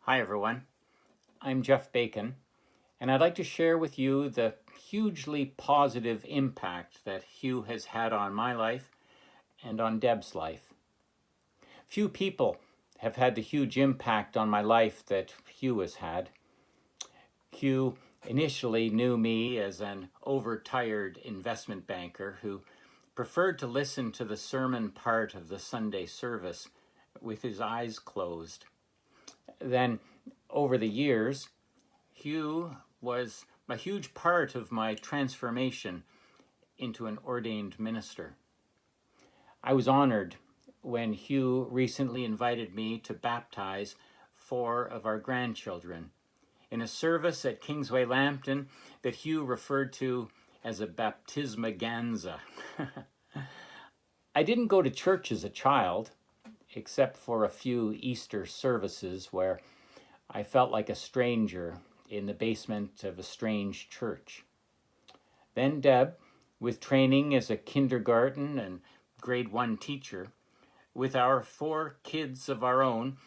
Hi everyone, I'm Jeff Bacon, and I'd like to share with you the hugely positive impact that Hugh has had on my life and on Deb's life. Few people have had the huge impact on my life that Hugh has had. Hugh initially knew me as an overtired investment banker who preferred to listen to the sermon part of the Sunday service with his eyes closed. Then, over the years, Hugh was a huge part of my transformation into an ordained minister. I was honored when Hugh recently invited me to baptize 4 of our grandchildren in a service at Kingsway-Lambton that Hugh referred to as a baptismaganza. I didn't go to church as a child, except for a few Easter services where I felt like a stranger in the basement of a strange church. Then Deb, with training as a kindergarten and grade 1 teacher, with our 4 kids of our own,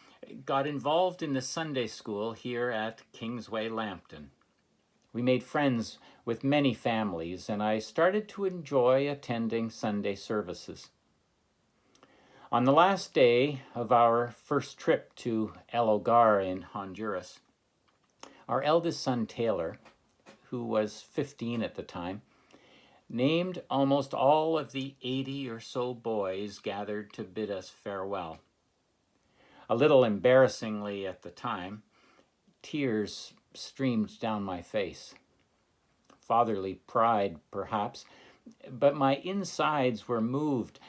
got involved in the Sunday school here at Kingsway-Lambton. We made friends with many families, and I started to enjoy attending Sunday services. On the last day of our first trip to El Hogar in Honduras, our eldest son Taylor, who was 15 at the time, named almost all of the 80 or so boys gathered to bid us farewell. A little embarrassingly at the time, tears streamed down my face. Fatherly pride, perhaps, but my insides were moved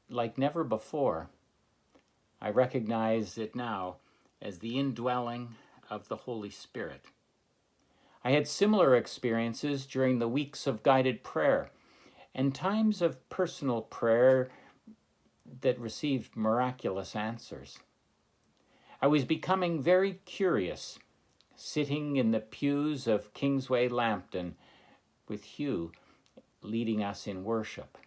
like never before. I recognize it now as the indwelling of the Holy Spirit. I had similar experiences during the weeks of guided prayer and times of personal prayer that received miraculous answers. I was becoming very curious, sitting in the pews of Kingsway-Lambton with Hugh leading us in worship.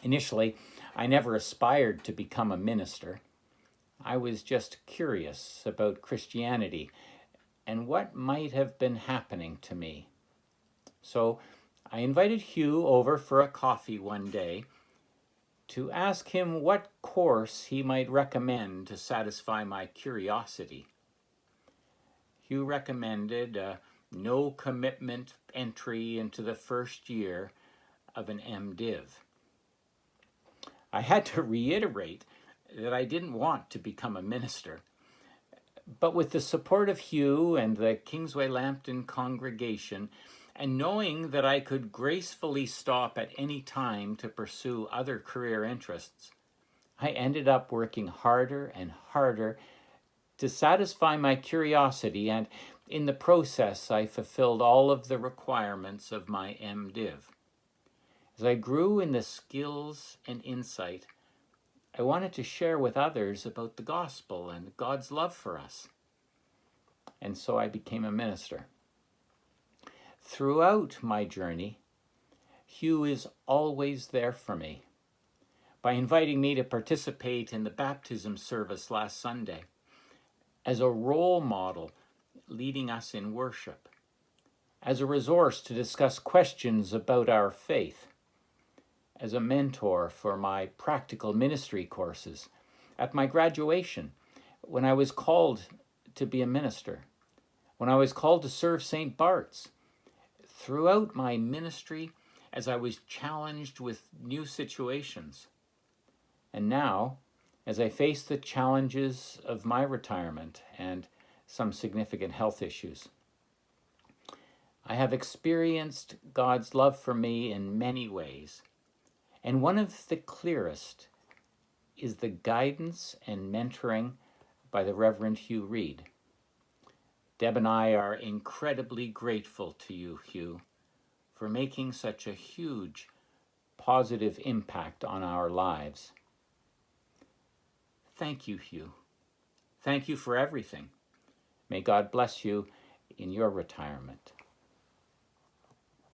Initially, I never aspired to become a minister. I was just curious about Christianity and what might have been happening to me. So I invited Hugh over for a coffee one day to ask him what course he might recommend to satisfy my curiosity. Hugh recommended a no-commitment entry into the first year of an MDiv. I had to reiterate that I didn't want to become a minister. But with the support of Hugh and the Kingsway-Lambton congregation, and knowing that I could gracefully stop at any time to pursue other career interests, I ended up working harder and harder to satisfy my curiosity, and in the process I fulfilled all of the requirements of my MDiv. As I grew in the skills and insight, I wanted to share with others about the gospel and God's love for us. And so I became a minister. Throughout my journey, Hugh is always there for me. By inviting me to participate in the baptism service last Sunday, as a role model leading us in worship, as a resource to discuss questions about our faith, as a mentor for my practical ministry courses, at my graduation, when I was called to be a minister, when I was called to serve St. Bart's, throughout my ministry as I was challenged with new situations, and now as I face the challenges of my retirement and some significant health issues. I have experienced God's love for me in many ways, and one of the clearest is the guidance and mentoring by the Reverend Hugh Reed. Deb and I are incredibly grateful to you, Hugh, for making such a huge positive impact on our lives. Thank you, Hugh. Thank you for everything. May God bless you in your retirement.